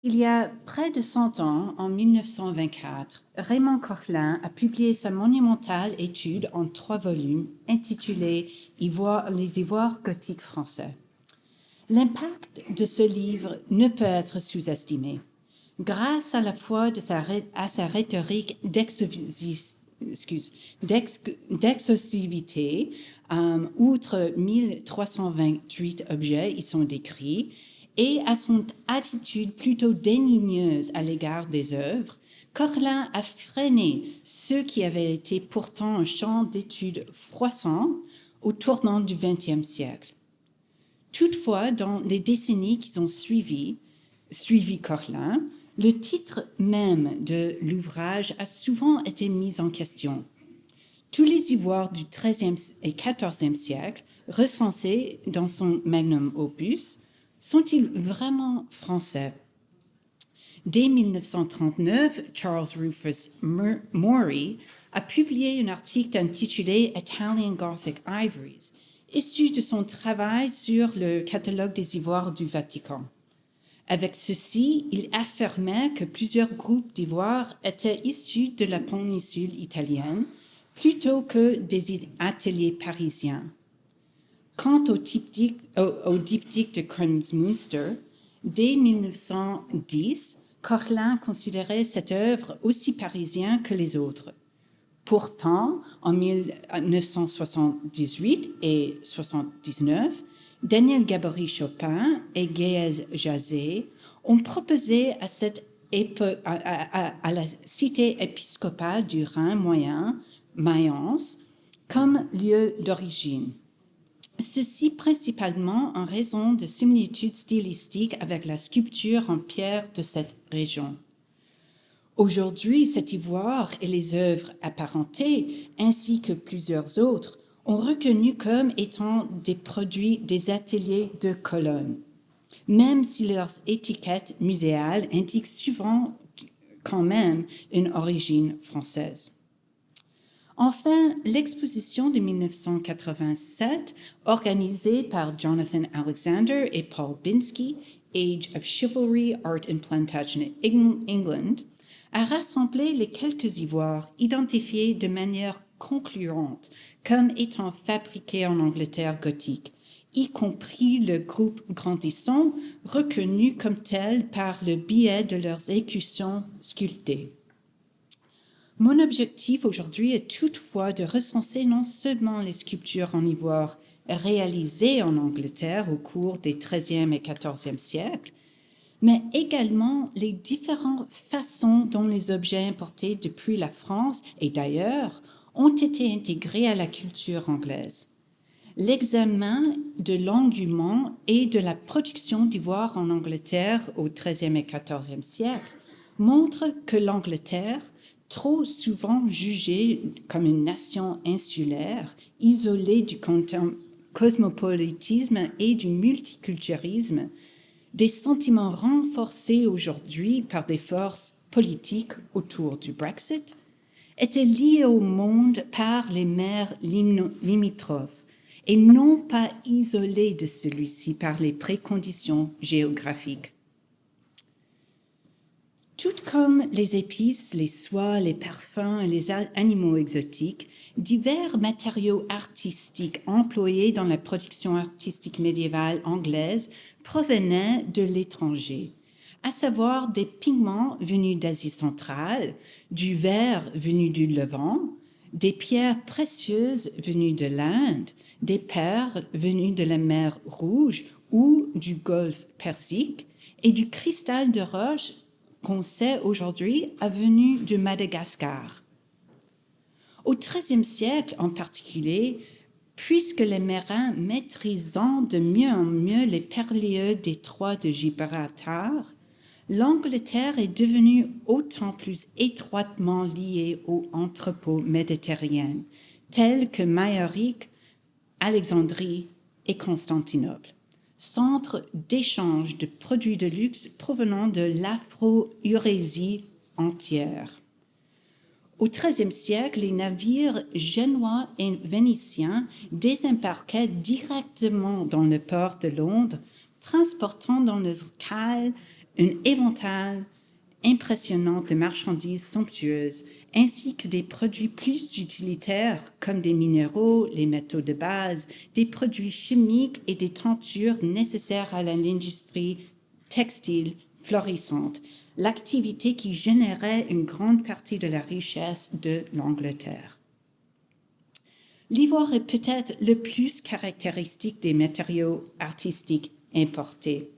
Il y a près de 100 ans, en 1924, Raymond Coquelin a publié sa monumentale étude en 3 volumes intitulée Les ivoires gothiques français. L'impact de ce livre ne peut être sous-estimé. Grâce à la fois à sa rhétorique d'exhaustivité, outre 1328 objets y sont décrits, et à son attitude plutôt dédaigneuse à l'égard des œuvres, Coquelin a freiné ce qui avait été pourtant un champ d'études croissant au tournant du XXe siècle. Toutefois, dans les décennies qui ont suivi Coquelin, le titre même de l'ouvrage a souvent été mis en question. Tous les ivoires du XIIIe et XIVe siècle, recensés dans son magnum opus, sont-ils vraiment français? Dès 1939, Charles Rufus Morey a publié un article intitulé Italian Gothic Ivories, issu de son travail sur le catalogue des ivoires du Vatican. Avec ceci, il affirmait que plusieurs groupes d'ivoires étaient issus de la péninsule italienne plutôt que des ateliers parisiens. Quant au diptyque de Kremsmünster, dès 1910, Coquelin considérait cette œuvre aussi parisien que les autres. Pourtant, en 1978 et 1979, Daniel Gabory-Chopin et Guéhez Jazet ont proposé à la cité épiscopale du Rhin moyen, Mayence, comme lieu d'origine. Ceci principalement en raison de similitudes stylistiques avec la sculpture en pierre de cette région. Aujourd'hui, cet ivoire et les œuvres apparentées, ainsi que plusieurs autres, ont reconnu comme étant des produits des ateliers de Cologne, même si leurs étiquettes muséales indiquent souvent quand même une origine française. Enfin, l'exposition de 1987, organisée par Jonathan Alexander et Paul Binsky, Age of Chivalry, Art and Plantagenet England, a rassemblé les quelques ivoires identifiés de manière concluante comme étant fabriqués en Angleterre gothique, y compris le groupe grandissant reconnu comme tel par le biais de leurs écussons sculptés. Mon objectif aujourd'hui est toutefois de recenser non seulement les sculptures en ivoire réalisées en Angleterre au cours des XIIIe et XIVe siècles, mais également les différentes façons dont les objets importés depuis la France et d'ailleurs ont été intégrés à la culture anglaise. L'examen de l'engouement et de la production d'ivoire en Angleterre au XIIIe et XIVe siècle montre que l'Angleterre, trop souvent jugée comme une nation insulaire, isolée du cosmopolitisme et du multiculturalisme, des sentiments renforcés aujourd'hui par des forces politiques autour du Brexit, étaient liés au monde par les mers limitrophes et non pas isolés de celui-ci par les préconditions géographiques. Tout comme les épices, les soies, les parfums et les animaux exotiques, divers matériaux artistiques employés dans la production artistique médiévale anglaise provenaient de l'étranger, à savoir des pigments venus d'Asie centrale, du verre venu du Levant, des pierres précieuses venues de l'Inde, des perles venues de la mer Rouge ou du golfe Persique, et du cristal de roche qu'on sait aujourd'hui est venu de Madagascar. Au XIIIe siècle en particulier, puisque les marins maîtrisant de mieux en mieux les périlleux détroits de Gibraltar, l'Angleterre est devenue autant plus étroitement liée aux entrepôts méditerranéens, tels que Maïarique, Alexandrie et Constantinople, centre d'échange de produits de luxe provenant de l'Afro-Eurésie entière. Au XIIIe siècle, les navires génois et vénitiens désembarquaient directement dans le port de Londres, transportant dans leurs cales un éventail impressionnant de marchandises somptueuses, ainsi que des produits plus utilitaires comme des minéraux, les métaux de base, des produits chimiques et des tentures nécessaires à l'industrie textile florissante, l'activité qui générait une grande partie de la richesse de l'Angleterre. L'ivoire est peut-être le plus caractéristique des matériaux artistiques importés.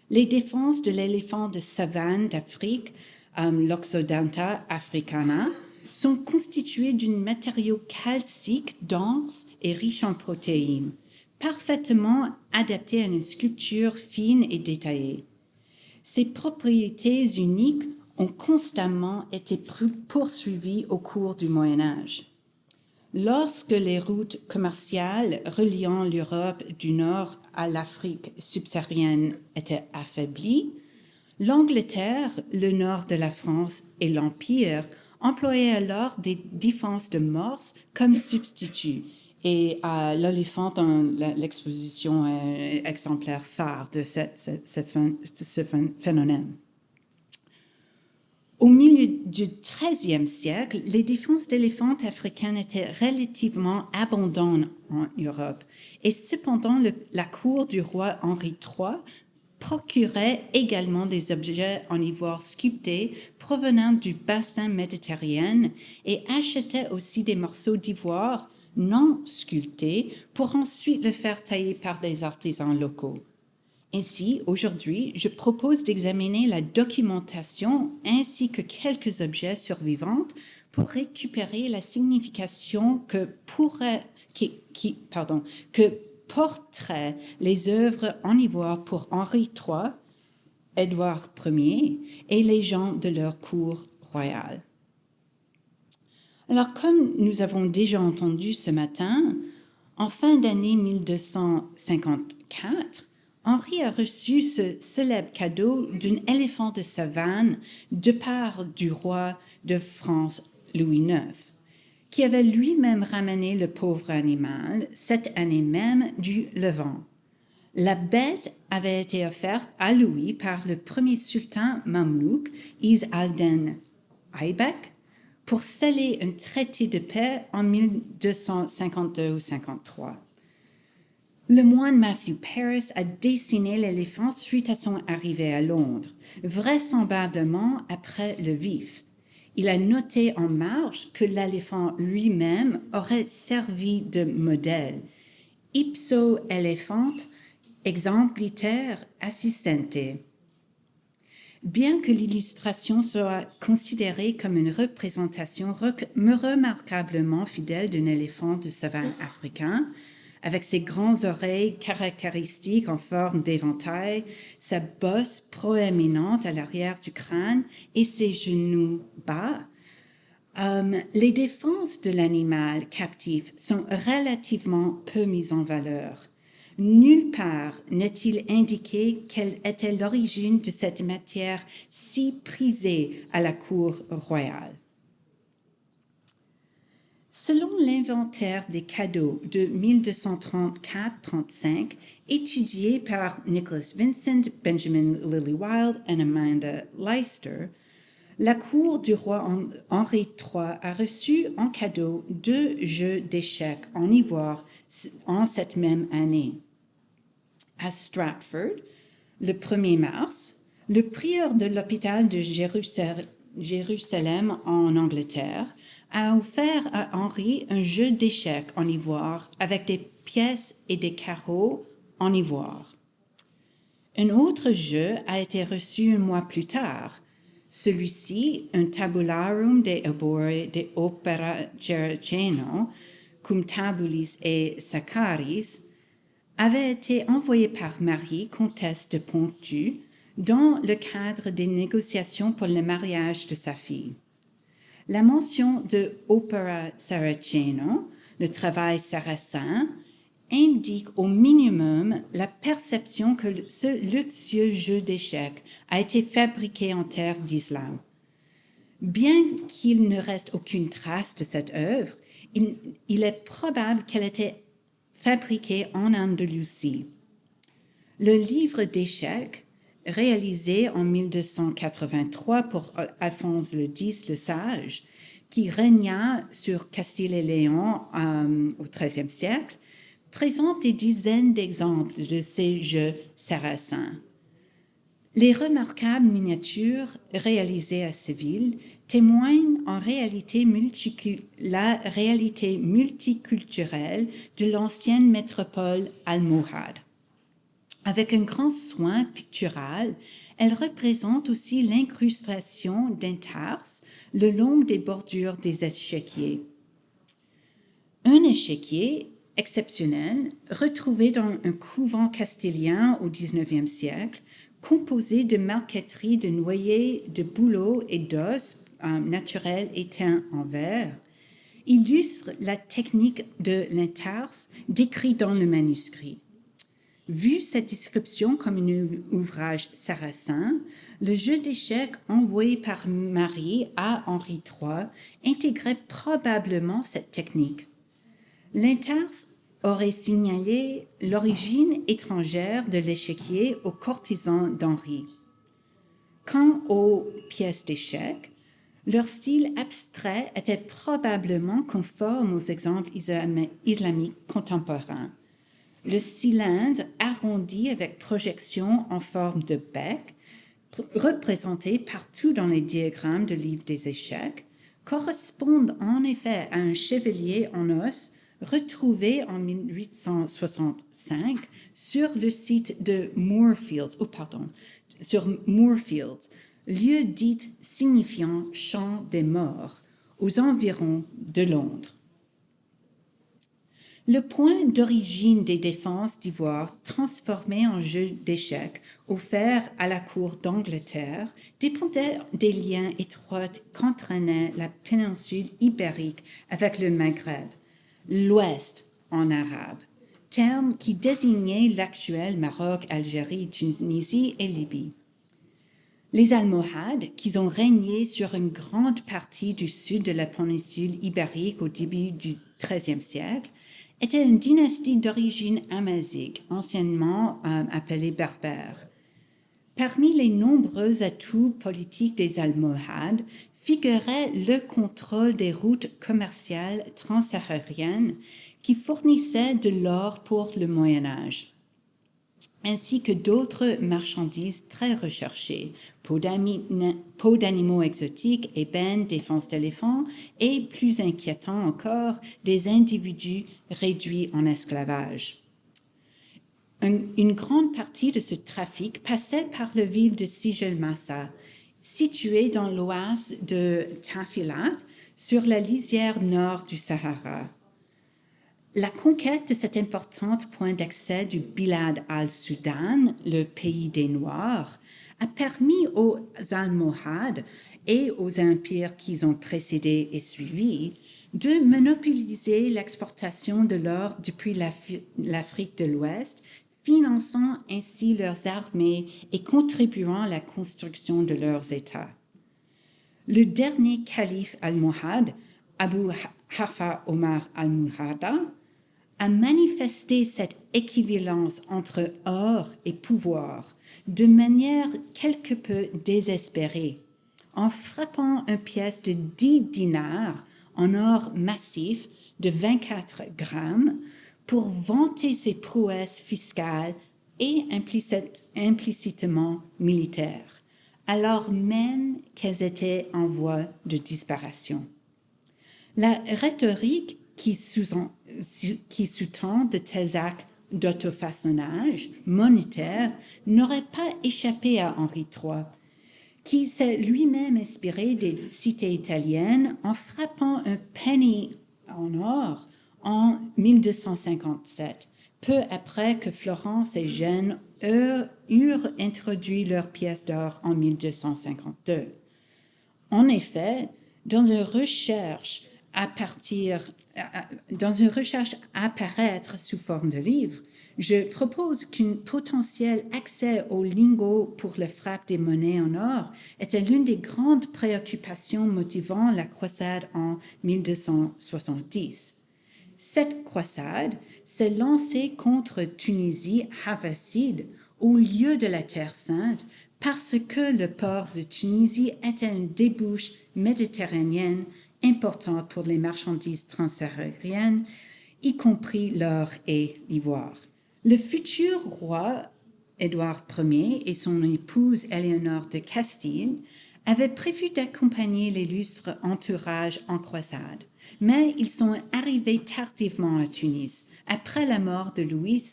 Les défenses de l'éléphant de savane d'Afrique, l'Oxodonta africana, sont constituées d'un matériau calcique dense et riche en protéines, parfaitement adapté à une sculpture fine et détaillée. Ces propriétés uniques ont constamment été poursuivies au cours du Moyen Âge. Lorsque les routes commerciales reliant l'Europe du Nord à l'Afrique subsaharienne étaient affaiblies, l'Angleterre, le nord de la France et l'Empire employaient alors des défenses de morse comme substitut. Et l'éléphant dans l'exposition est un exemplaire phare de ce phénomène. Au milieu du XIIIe siècle, les défenses d'éléphants africaines étaient relativement abondantes en Europe, et cependant la cour du roi Henri III procurait également des objets en ivoire sculpté provenant du bassin méditerranéen et achetait aussi des morceaux d'ivoire non sculptés pour ensuite le faire tailler par des artisans locaux. Ainsi, aujourd'hui, je propose d'examiner la documentation ainsi que quelques objets survivants pour récupérer la signification que porteraient les œuvres en ivoire pour Henri III, Édouard Ier et les gens de leur cour royale. Alors, comme nous avons déjà entendu ce matin, en fin d'année 1254, Henri a reçu ce célèbre cadeau d'un éléphant de savane de part du roi de France Louis IX, qui avait lui-même ramené le pauvre animal cette année même du Levant. La bête avait été offerte à Louis par le premier sultan mamelouk, Izz al-Din Aybek, pour sceller un traité de paix en 1252 ou 53. Le moine Matthew Paris a dessiné l'éléphant suite à son arrivée à Londres, vraisemblablement après le vif. Il a noté en marge que l'éléphant lui-même aurait servi de modèle. Ipso elephant exempliter assistente. Bien que l'illustration soit considérée comme une représentation remarquablement fidèle d'un éléphant de savane africain, avec ses grandes oreilles caractéristiques en forme d'éventail, sa bosse proéminente à l'arrière du crâne et ses genoux bas, les défenses de l'animal captif sont relativement peu mises en valeur. Nulle part n'est-il indiqué quelle était l'origine de cette matière si prisée à la cour royale. Selon l'inventaire des cadeaux de 1234-35, étudié par Nicholas Vincent, Benjamin Lillywilde et Amanda Leister, la cour du roi Henri III a reçu en cadeau 2 jeux d'échecs en ivoire en cette même année. À Stratford, le 1er mars, le prieur de l'hôpital de Jérusalem en Angleterre a offert à Henri un jeu d'échecs en ivoire avec des pièces et des carreaux en ivoire. Un autre jeu a été reçu un mois plus tard. Celui-ci, un tabularum de arbore de opera Ceraceno, cum tabulis et saccharis, avait été envoyé par Marie, comtesse de Ponthieu, dans le cadre des négociations pour le mariage de sa fille. La mention de opera Saraceno, le travail sarrasin, indique au minimum la perception que ce luxueux jeu d'échecs a été fabriqué en terre d'islam. Bien qu'il ne reste aucune trace de cette œuvre, il est probable qu'elle était fabriquée en Andalousie. Le livre d'échecs réalisé en 1283 pour Alphonse X le Sage, qui régna sur Castille et Léon au XIIIe siècle, présente des dizaines d'exemples de ces jeux sarrasins. Les remarquables miniatures réalisées à Séville témoignent en réalité la réalité multiculturelle de l'ancienne métropole almohade. Avec un grand soin pictural, elle représente aussi l'incrustation d'un tarse le long des bordures des échiquiers. Un échiquier exceptionnel, retrouvé dans un couvent castilien au XIXe siècle, composé de marqueterie de noyer, de bouleaux et d'os naturels éteints en verre, illustre la technique de l'intarse décrite dans le manuscrit. Vu cette description comme un ouvrage sarrasin, le jeu d'échecs envoyé par Marie à Henri III intégrait probablement cette technique. L'intarse aurait signalé l'origine étrangère de l'échiquier aux courtisans d'Henri. Quant aux pièces d'échecs, leur style abstrait était probablement conforme aux exemples islamiques contemporains. Le cylindre arrondi avec projection en forme de bec, représenté partout dans les diagrammes de livres des échecs, correspond en effet à un chevalier en os retrouvé en 1865 sur le site de Moorfields, lieu dit signifiant champ des morts, aux environs de Londres. Le point d'origine des défenses d'Ivoire transformées en jeu d'échecs offert à la cour d'Angleterre dépendait des liens étroits qu'entraînait la péninsule ibérique avec le Maghreb, l'Ouest en arabe, terme qui désignait l'actuel Maroc, Algérie, Tunisie et Libye. Les Almohades, qui ont régné sur une grande partie du sud de la péninsule ibérique au début du XIIIe siècle, était une dynastie d'origine amazighe, anciennement appelée berbère. Parmi les nombreux atouts politiques des Almohades figurait le contrôle des routes commerciales transsahariennes qui fournissaient de l'or pour le Moyen Âge, ainsi que d'autres marchandises très recherchées, peaux d'animaux exotiques, ébènes, défense d'éléphants et, plus inquiétant encore, des individus réduits en esclavage. Une grande partie de ce trafic passait par la ville de Sigelmassa, située dans l'oase de Tafilat, sur la lisière nord du Sahara. La conquête de cet important point d'accès du Bilad al-Soudan, le pays des Noirs, a permis aux Almohades et aux empires qui ont précédé et suivi de monopoliser l'exportation de l'or depuis l'Afrique de l'Ouest, finançant ainsi leurs armées et contribuant à la construction de leurs États. Le dernier calife almohade, Abu Hafa Omar al-Muhada, a manifesté cette équivalence entre or et pouvoir de manière quelque peu désespérée, en frappant une pièce de 10 dinars en or massif de 24 grammes pour vanter ses prouesses fiscales et implicitement militaires, alors même qu'elles étaient en voie de disparition. La rhétorique qui sous-tend de tels actes d'autofaçonnage monétaire n'aurait pas échappé à Henri III, qui s'est lui-même inspiré des cités italiennes en frappant un penny en or en 1257, peu après que Florence et Gênes eurent introduit leurs pièces d'or en 1252. En effet, dans une recherche à apparaître sous forme de livre, je propose qu'un potentiel accès aux lingots pour la frappe des monnaies en or était l'une des grandes préoccupations motivant la croisade en 1270. Cette croisade s'est lancée contre Tunisie hafside au lieu de la Terre Sainte parce que le port de Tunisie était une débouche méditerranéenne importante pour les marchandises transsahariennes, y compris l'or et l'ivoire. Le futur roi Édouard Ier et son épouse Éléonore de Castille avaient prévu d'accompagner l'illustre entourage en croisade, mais ils sont arrivés tardivement à Tunis, après la mort de Louis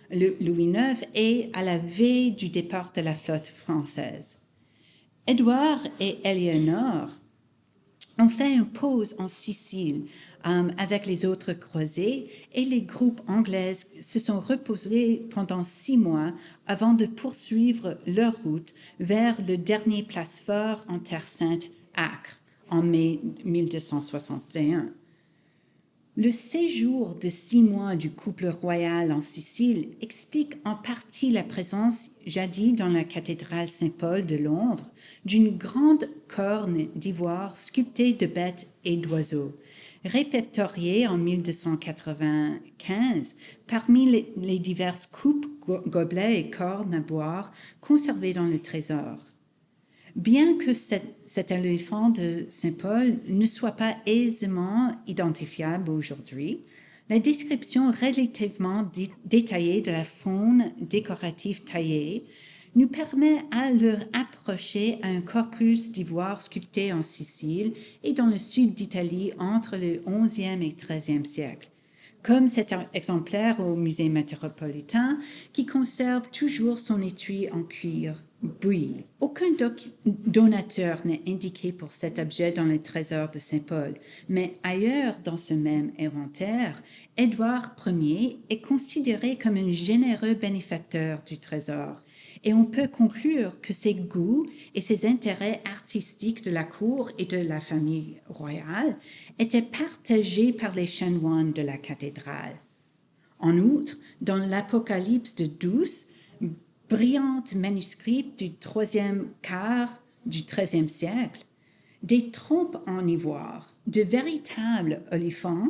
IX et à la veille du départ de la flotte française. Édouard et Éléonore ont fait une pause en Sicile avec les autres croisés et les groupes anglais se sont reposés pendant 6 mois avant de poursuivre leur route vers le dernier place fort en Terre Sainte, Acre, en mai 1261. Le séjour de 6 mois du couple royal en Sicile explique en partie la présence, jadis dans la cathédrale Saint-Paul de Londres, d'une grande corne d'ivoire sculptée de bêtes et d'oiseaux, répertoriée en 1295 parmi les diverses coupes, gobelets et cornes à boire conservées dans le trésor. Bien que cet éléphant de Saint-Paul ne soit pas aisément identifiable aujourd'hui, la description relativement détaillée de la faune décorative taillée nous permet à le rapprocher à un corpus d'ivoire sculpté en Sicile et dans le sud d'Italie entre le XIe et XIIIe siècle, comme cet exemplaire au musée métropolitain qui conserve toujours son étui en cuir brille. Aucun donateur n'est indiqué pour cet objet dans le trésor de Saint-Paul, mais ailleurs dans ce même inventaire, Édouard Ier est considéré comme un généreux bénéfacteur du trésor, et on peut conclure que ses goûts et ses intérêts artistiques de la cour et de la famille royale étaient partagés par les chanoines de la cathédrale. En outre, dans l'Apocalypse de Douce, brillante manuscrit du troisième quart du XIIIe siècle, des trompes en ivoire, de véritables éléphants,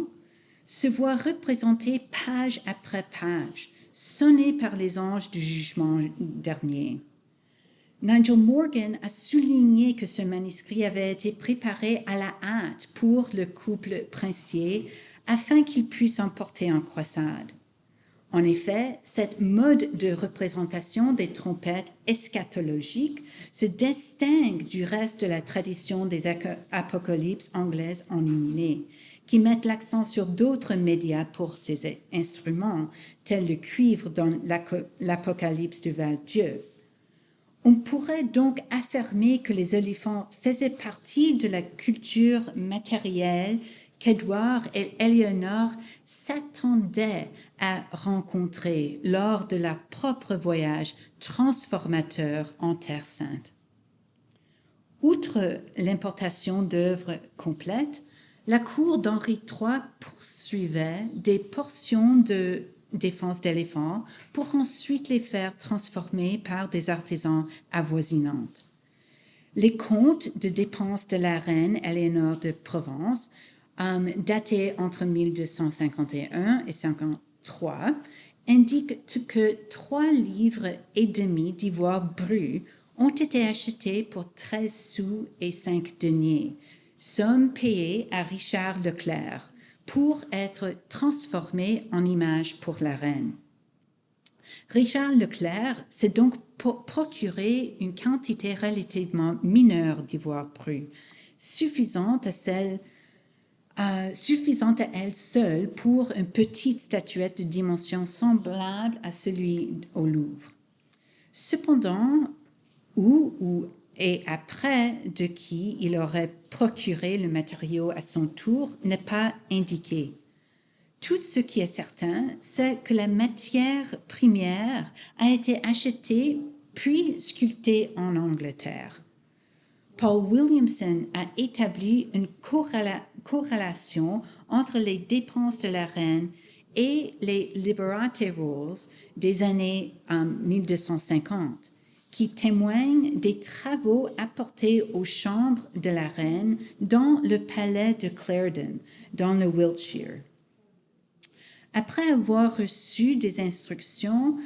se voient représentés page après page, sonnés par les anges du jugement dernier. Nigel Morgan a souligné que ce manuscrit avait été préparé à la hâte pour le couple princier afin qu'il puisse emporter en croisade. En effet, cette mode de représentation des trompettes eschatologiques se distingue du reste de la tradition des apocalypses anglaises enluminées, qui mettent l'accent sur d'autres médias pour ces instruments, tels le cuivre dans l'Apocalypse du Val-Dieu. On pourrait donc affirmer que les éléphants faisaient partie de la culture matérielle qu'Édouard et Éléonore s'attendaient à rencontrer lors de leur propre voyage transformateur en Terre Sainte. Outre l'importation d'œuvres complètes, la cour d'Henri III poursuivait des portions de défense d'éléphants pour ensuite les faire transformer par des artisans avoisinantes. Les comptes de dépenses de la reine Éléonore de Provence daté entre 1251 et 53, indique que 3 livres et demi d'ivoire brut ont été achetés pour 13 sous et 5 deniers, somme payée à Richard Leclerc pour être transformés en images pour la reine. Richard Leclerc s'est donc procuré une quantité relativement mineure d'ivoire brut, suffisante à elle seule pour une petite statuette de dimension semblable à celui au Louvre. Cependant, où et après de qui il aurait procuré le matériau à son tour n'est pas indiqué. Tout ce qui est certain, c'est que la matière première a été achetée puis sculptée en Angleterre. Paul Williamson a établi une corrélation entre les dépenses de la reine et les Liberate Rolls des années 1250, qui témoignent des travaux apportés aux chambres de la reine dans le palais de Clarendon, dans le Wiltshire. Après avoir reçu des instructions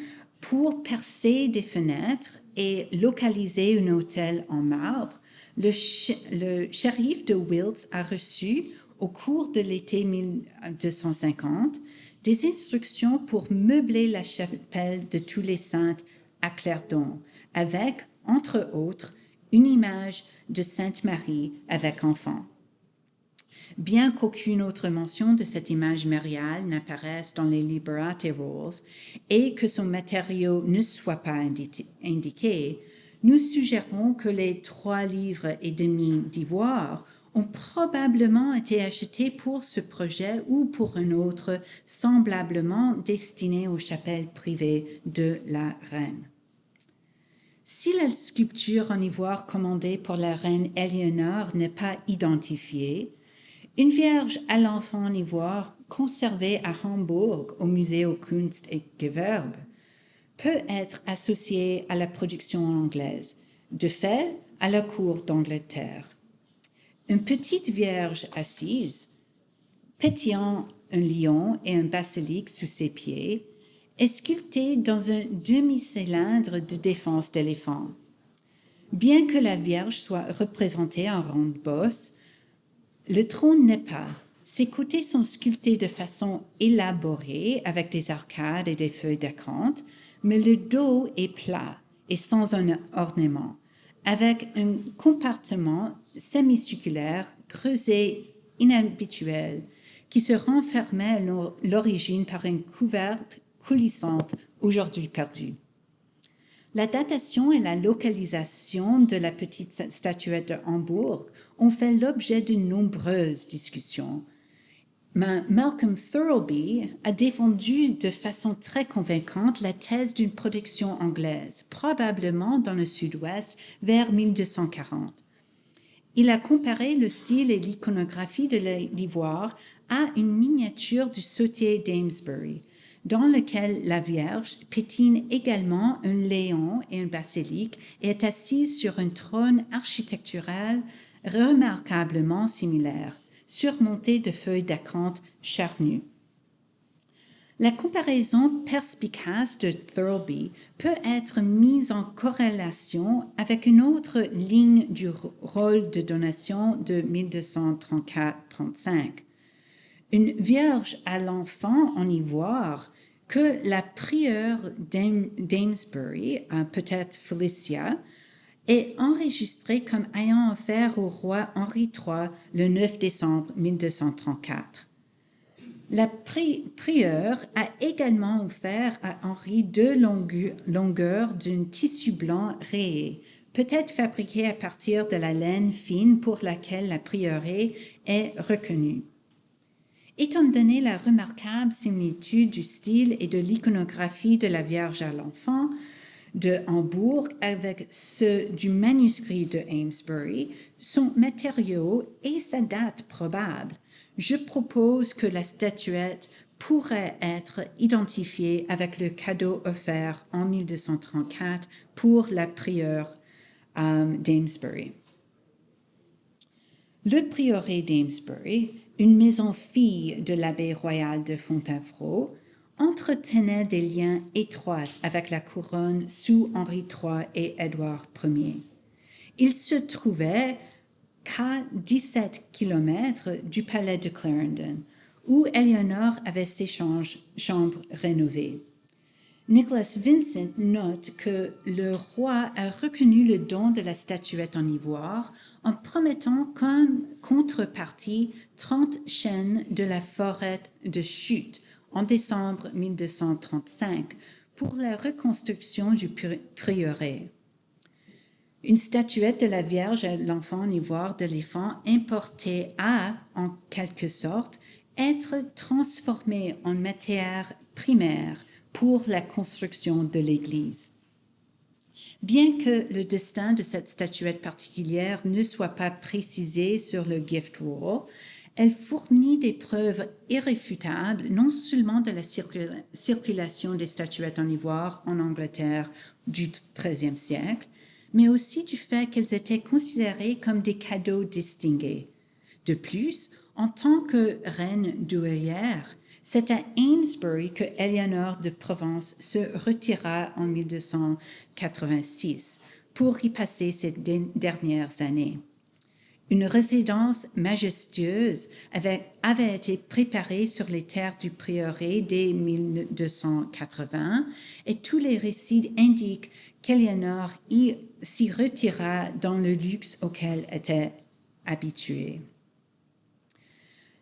Pour percer des fenêtres et localiser un hôtel en marbre, le shérif de Wilts a reçu, au cours de l'été 1250, des instructions pour meubler la chapelle de tous les saints à Clairdon, avec, entre autres, une image de Sainte Marie avec enfant. Bien qu'aucune autre mention de cette image mariale n'apparaisse dans les Liberate Rolls et que son matériau ne soit pas indiqué, nous suggérons que les 3 livres et demi d'ivoire ont probablement été achetés pour ce projet ou pour un autre semblablement destiné aux chapelles privées de la reine. Si la sculpture en ivoire commandée pour la reine Éléonore n'est pas identifiée, une vierge à l'enfant en ivoire conservée à Hambourg au Museo Kunst et Gewerbe peut être associée à la production anglaise, de fait à la cour d'Angleterre. Une petite vierge assise, pétillant un lion et un basilic sous ses pieds, est sculptée dans un demi-cylindre de défense d'éléphant. Bien que la Vierge soit représentée en ronde bosse, le trône n'est pas. Ses côtés sont sculptés de façon élaborée avec des arcades et des feuilles d'acanthe, mais le dos est plat et sans un ornement, avec un compartiment semi-circulaire creusé inhabituel qui se renfermait à l'origine par une couvercle coulissante aujourd'hui perdue. La datation et la localisation de la petite statuette de Hambourg ont fait l'objet de nombreuses discussions. Mais Malcolm Thurlby a défendu de façon très convaincante la thèse d'une production anglaise, probablement dans le sud-ouest vers 1240. Il a comparé le style et l'iconographie de l'ivoire à une miniature du sautier d'Amesbury, dans lequel la Vierge pétine également un léon et un basilic et est assise sur un trône architectural remarquablement similaire, surmonté de feuilles d'acanthe charnues. La comparaison perspicace de Thurlby peut être mise en corrélation avec une autre ligne du rôle de donation de 1234-35. Une vierge à l'enfant en ivoire que la prieure d'Amesbury, peut-être Felicia, est enregistrée comme ayant offert au roi Henri III le 9 décembre 1234. La prieure a également offert à Henri 2 longueurs d'un tissu blanc rayé, peut-être fabriqué à partir de la laine fine pour laquelle la prieuré est reconnue. Étant donné la remarquable similitude du style et de l'iconographie de la Vierge à l'enfant de Hambourg avec ceux du manuscrit de Amesbury, son matériau et sa date probable, je propose que la statuette pourrait être identifiée avec le cadeau offert en 1234 pour la prieure d'Amesbury. Le prieuré d'Amesbury, une maison fille de l'abbaye royale de Fontevraud, entretenait des liens étroits avec la couronne sous Henri III et Édouard Ier. Il se trouvait qu'à 17 kilomètres du palais de Clarendon, où Éléonore avait ses chambres rénovées. Nicholas Vincent note que le roi a reconnu le don de la statuette en ivoire en promettant comme contrepartie 30 chênes de la forêt de Chute en décembre 1235 pour la reconstruction du prieuré. Une statuette de la Vierge à l'enfant en ivoire d'éléphant importée a, en quelque sorte, être transformée en matière primaire pour la construction de l'Église. Bien que le destin de cette statuette particulière ne soit pas précisé sur le gift roll, elle fournit des preuves irréfutables non seulement de la circulation des statuettes en ivoire en Angleterre du XIIIe siècle, mais aussi du fait qu'elles étaient considérées comme des cadeaux distingués. De plus, en tant que reine douairière, C'est à Amesbury que Éléonore de Provence se retira en 1286 pour y passer ses dernières années. Une résidence majestueuse avait été préparée sur les terres du prieuré dès 1280 et tous les récits indiquent qu'Éléonore s'y retira dans le luxe auquel elle était habituée.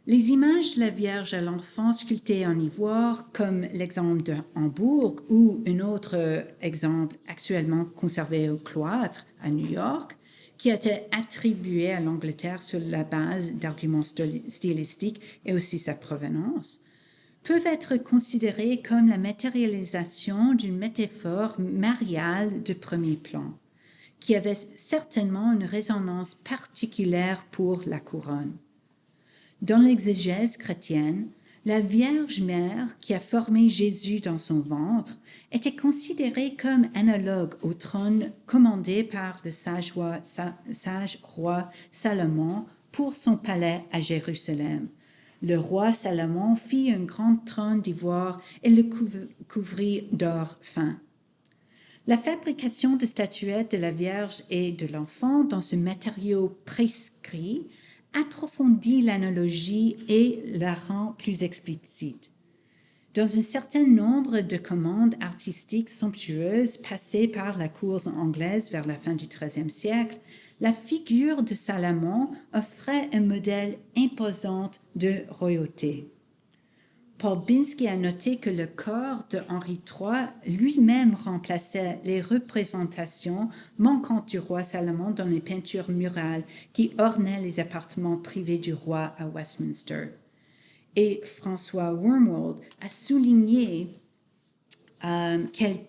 Les images de la Vierge à l'enfant sculptées en ivoire, comme l'exemple de Hambourg ou un autre exemple actuellement conservé au cloître à New York, qui a été attribué à l'Angleterre sur la base d'arguments stylistiques et aussi sa provenance, peuvent être considérées comme la matérialisation d'une métaphore mariale de premier plan, qui avait certainement une résonance particulière pour la couronne. Dans l'exégèse chrétienne, la Vierge Mère qui a formé Jésus dans son ventre était considérée comme analogue au trône commandé par le sage roi Salomon pour son palais à Jérusalem. Le roi Salomon fit un grand trône d'ivoire et le couvrit d'or fin. La fabrication de statuettes de la Vierge et de l'enfant dans ce matériau prescrit approfondit l'analogie et la rend plus explicite. Dans un certain nombre de commandes artistiques somptueuses passées par la cour anglaise vers la fin du XIIIe siècle, la figure de Salomon offrait un modèle imposant de royauté. Paul Binsky a noté que le corps de Henri III lui-même remplaçait les représentations manquantes du roi Salomon dans les peintures murales qui ornaient les appartements privés du roi à Westminster. Et François Wormwold a souligné quel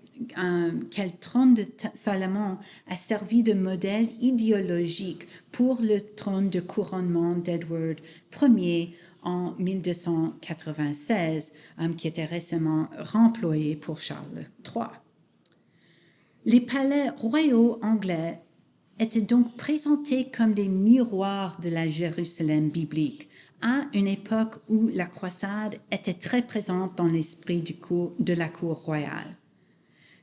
trône de Salomon a servi de modèle idéologique pour le trône de couronnement d'Edward Ier en 1296, qui était récemment remployé pour Charles III. Les palais royaux anglais étaient donc présentés comme des miroirs de la Jérusalem biblique, à une époque où la croisade était très présente dans l'esprit de la cour royale.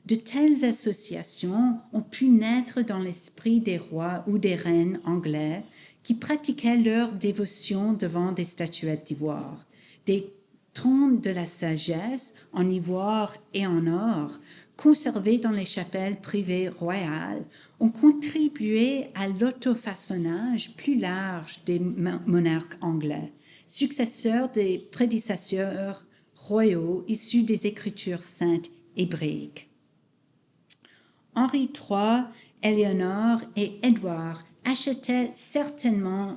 De telles associations ont pu naître dans l'esprit des rois ou des reines anglais qui pratiquaient leur dévotion devant des statuettes d'ivoire. Des trônes de la sagesse en ivoire et en or, conservés dans les chapelles privées royales, ont contribué à l'autofaçonnage plus large des monarques anglais, successeurs des prédécesseurs royaux issus des Écritures saintes hébraïques. Henri III, Éléonore et Édouard attachaient certainement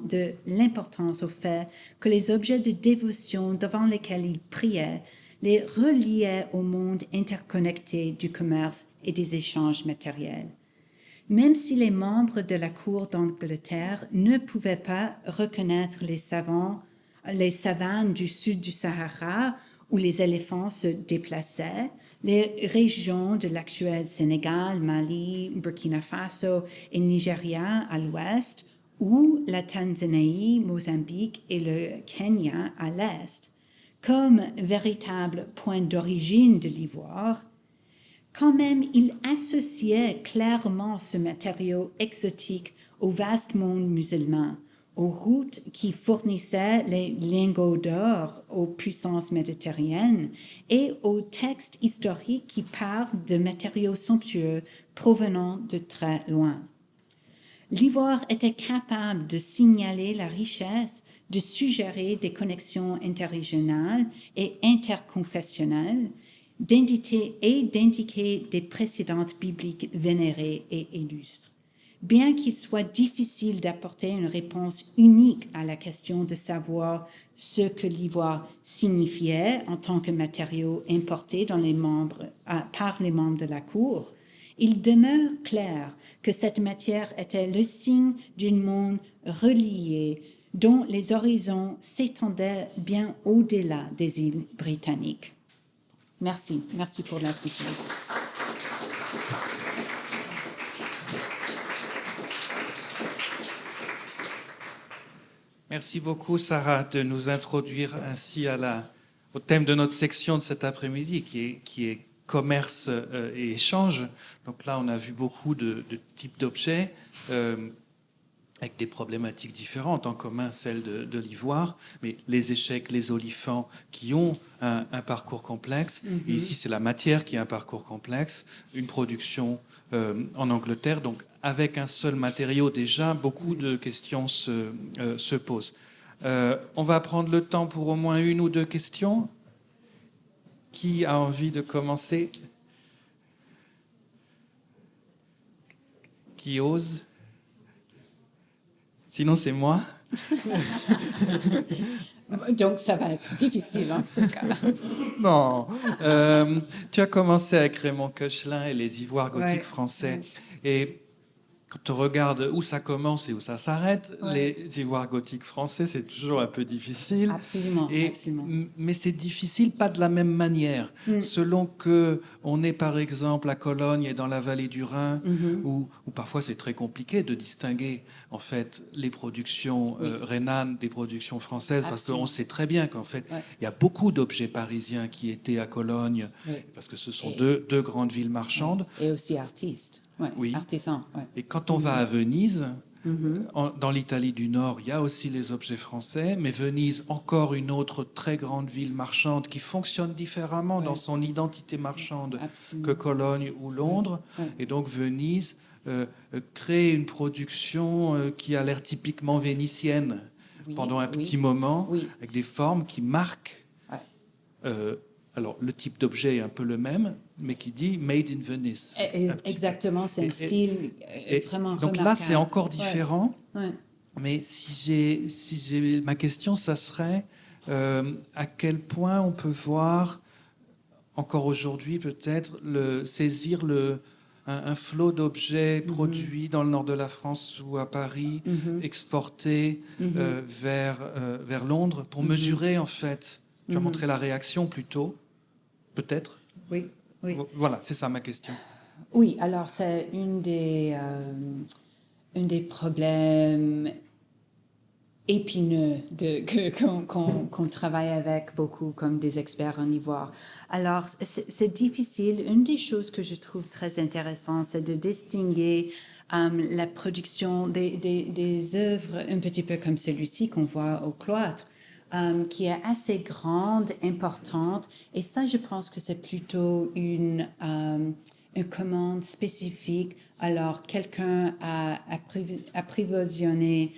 de l'importance au fait que les objets de dévotion devant lesquels ils priaient les reliaient au monde interconnecté du commerce et des échanges matériels. Même si les membres de la cour d'Angleterre ne pouvaient pas reconnaître les savanes du sud du Sahara où les éléphants se déplaçaient, les régions de l'actuel Sénégal, Mali, Burkina Faso et Nigeria à l'ouest, ou la Tanzanie, Mozambique et le Kenya à l'est, comme véritable point d'origine de l'ivoire, quand même il associait clairement ce matériau exotique au vaste monde musulman, aux routes qui fournissaient les lingots d'or aux puissances méditerranéennes et aux textes historiques qui parlent de matériaux somptueux provenant de très loin. L'ivoire était capable de signaler la richesse, de suggérer des connexions interrégionales et interconfessionnelles, d'indiquer des précédentes bibliques vénérées et illustres. Bien qu'il soit difficile d'apporter une réponse unique à la question de savoir ce que l'ivoire signifiait en tant que matériau importé par les membres de la cour, il demeure clair que cette matière était le signe d'un monde relié dont les horizons s'étendaient bien au-delà des îles britanniques. Merci pour l'attention. Merci beaucoup, Sarah, de nous introduire ainsi au thème de notre section de cet après-midi, qui est commerce et échange. Donc là, on a vu beaucoup de types d'objets avec des problématiques différentes, en commun celle de l'ivoire, mais les échecs, les olifants qui ont un parcours complexe. Et ici, c'est la matière qui a un parcours complexe, une production en Angleterre. Donc, avec un seul matériau, déjà, beaucoup de questions se posent. On va prendre le temps pour au moins une ou deux questions. Qui a envie de commencer? Qui ose? Sinon, c'est moi. Donc, ça va être difficile en ce cas. Non. Tu as commencé avec Raymond Koechlin et les ivoires gothiques français. Et quand on regarde où ça commence et où ça s'arrête, les ivoires gothiques français, c'est toujours un peu difficile. Absolument, absolument. Mais c'est difficile pas de la même manière. Selon que on est par exemple à Cologne et dans la vallée du Rhin, où parfois c'est très compliqué de distinguer en fait les productions rhénanes des productions françaises, parce qu'on sait très bien qu'en fait il y a beaucoup d'objets parisiens qui étaient à Cologne, parce que ce sont deux grandes villes marchandes. Et aussi artistes. Oui. Artisans. Et quand on va à Venise, dans l'Italie du Nord, il y a aussi les objets français, mais Venise, encore une autre très grande ville marchande qui fonctionne différemment dans son identité marchande que Cologne ou Londres. Et donc Venise crée une production qui a l'air typiquement vénitienne pendant un petit moment, avec des formes qui marquent. Alors, le type d'objet est un peu le même, mais qui dit « Made in Venice ». Exactement, c'est un style vraiment remarquable. Donc là, c'est encore différent. Mais si j'ai ma question, ça serait à quel point on peut voir, encore aujourd'hui peut-être, saisir un flot d'objets produits dans le nord de la France ou à Paris, exportés vers Londres, pour mesurer en fait, tu as montré la réaction plutôt. Peut-être. Oui. Voilà, c'est ça ma question. Oui, alors c'est un des problèmes épineux qu'on travaille avec beaucoup comme des experts en ivoire. Alors, c'est difficile. Une des choses que je trouve très intéressante, c'est de distinguer la production des œuvres un petit peu comme celui-ci qu'on voit au cloître. Qui est assez grande, importante. Et ça, je pense que c'est plutôt une commande spécifique. Alors, quelqu'un a approvisionné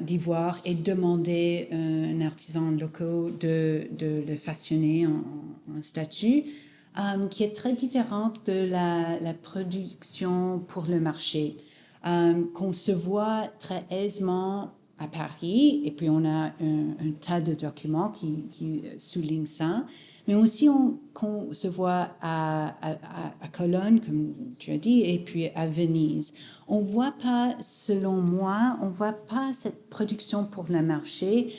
d'ivoire et demandé à un artisan local de le façonner en statue, qui est très différente de la production pour le marché, qu'on se voit très aisément à Paris, et puis on a un tas de documents qui soulignent ça, mais aussi qu'on se voit à Cologne, comme tu as dit, et puis à Venise. On ne voit pas, selon moi, on ne voit pas cette production pour le marché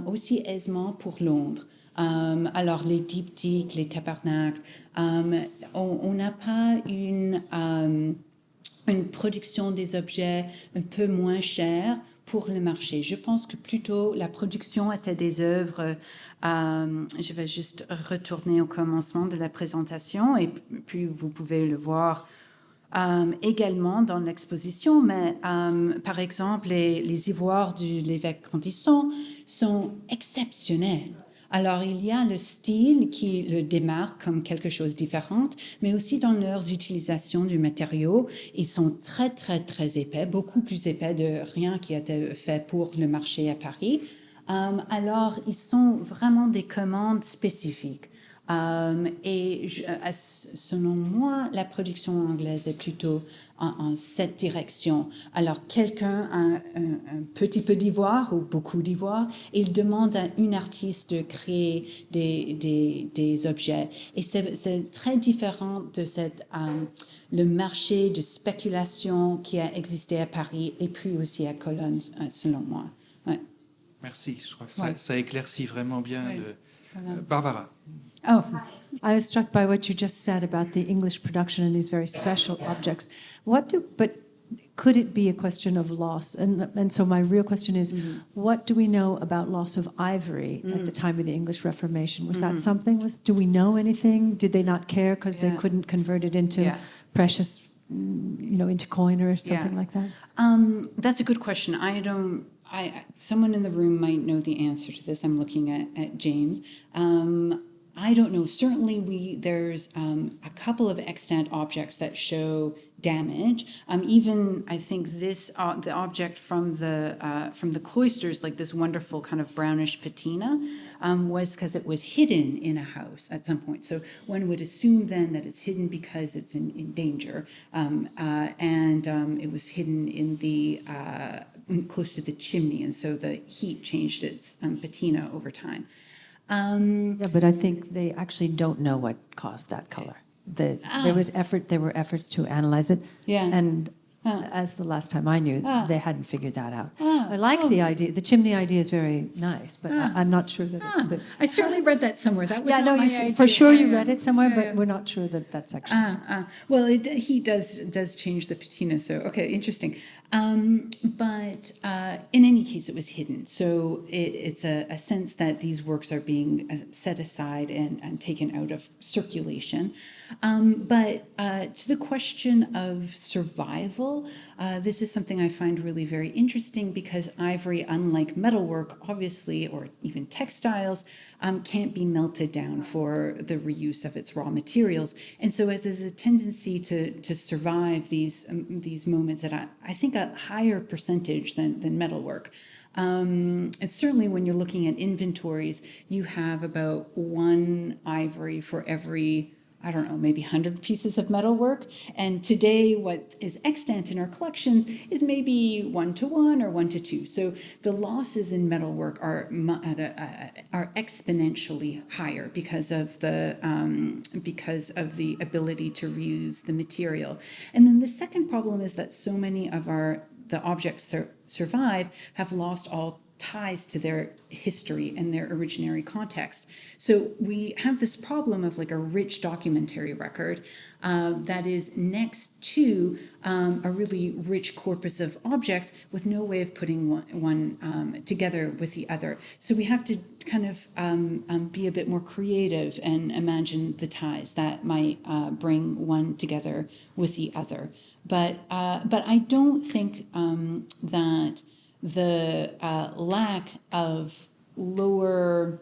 aussi aisément pour Londres. Alors les diptyques, les tabernacles, on n'a pas une production des objets un peu moins chère pour le marché. Je pense que plutôt la production était des œuvres, je vais juste retourner au commencement de la présentation et puis vous pouvez le voir également dans l'exposition, mais par exemple les ivoires de l'évêque Condisson sont exceptionnels. Alors, il y a le style qui le démarque comme quelque chose de différent, mais aussi dans leurs utilisations du matériau. Ils sont très, très, très épais, beaucoup plus épais de rien qui a été fait pour le marché à Paris. Alors, ils sont vraiment des commandes spécifiques. Selon moi, la production anglaise est plutôt en cette direction. Alors, quelqu'un a un petit peu d'ivoire ou beaucoup d'ivoire, il demande à une artiste de créer des objets. Et c'est très différent de le marché de spéculation qui a existé à Paris et puis aussi à Cologne, selon moi. Ouais. Merci, je crois que ça éclaircit vraiment bien. Barbara. Oh, I was struck by what you just said about the English production and these very special objects. But could it be a question of loss? And so my real question is, what do we know about loss of ivory at the time of the English Reformation? Was that something? Do we know anything? Did they not care because they couldn't convert it into precious, into coin or something like that? That's a good question. Someone in the room might know the answer to this. I'm looking at James. I don't know. Certainly, there's a couple of extant objects that show damage. Even I think the object from the cloisters, like this wonderful kind of brownish patina, was because it was hidden in a house at some point. So one would assume then that it's hidden because it's in danger, and it was hidden in the close to the chimney, and so the heat changed its patina over time. But I think they actually don't know what caused that color. There were efforts to analyze it, and as the last time I knew, they hadn't figured that out. I like the idea. The chimney idea is very nice, but I'm not sure that it's the... I certainly read that somewhere. That was not my idea. For sure you read it somewhere, but we're not sure that that's actually... Well, he does change the patina, so okay, interesting. But in any case, it was hidden. So it's a sense that these works are being set aside and taken out of circulation. But to the question of survival, this is something I find really very interesting because ivory, unlike metalwork, obviously, or even textiles, can't be melted down for the reuse of its raw materials. And so as there's a tendency to survive these moments at I think a higher percentage than metalwork. And certainly when you're looking at inventories, you have about one ivory for every, I don't know, maybe 100 pieces of metalwork. And today, what is extant in our collections is maybe 1 to 1 or 1 to 2. So the losses in metalwork are exponentially higher because of the ability to reuse the material. And then the second problem is that so many of the objects survive have lost all ties to their history and their originary context. So we have this problem of like a rich documentary record that is next to a really rich corpus of objects with no way of putting one together with the other. So we have to kind of be a bit more creative and imagine the ties that might bring one together with the other. But I don't think that the lack of lower,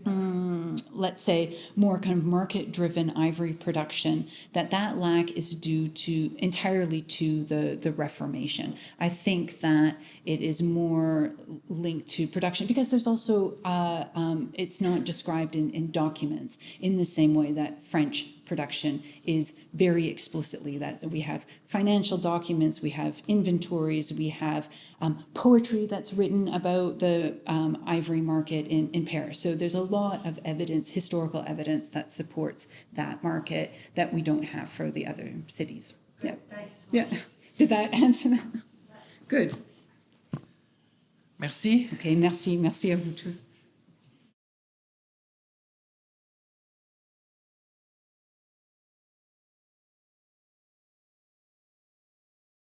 let's say, more kind of market-driven ivory production, that lack is due entirely to the Reformation. I think that it is more linked to production because there's also, it's not described in documents in the same way that French production is very explicitly that. So we have financial documents, we have inventories, we have poetry that's written about the ivory market in Paris. So there's a lot of evidence, historical evidence, that supports that market that we don't have for the other cities. Yeah. Yeah. Did that answer that? Good. Merci. Okay, merci à vous tous.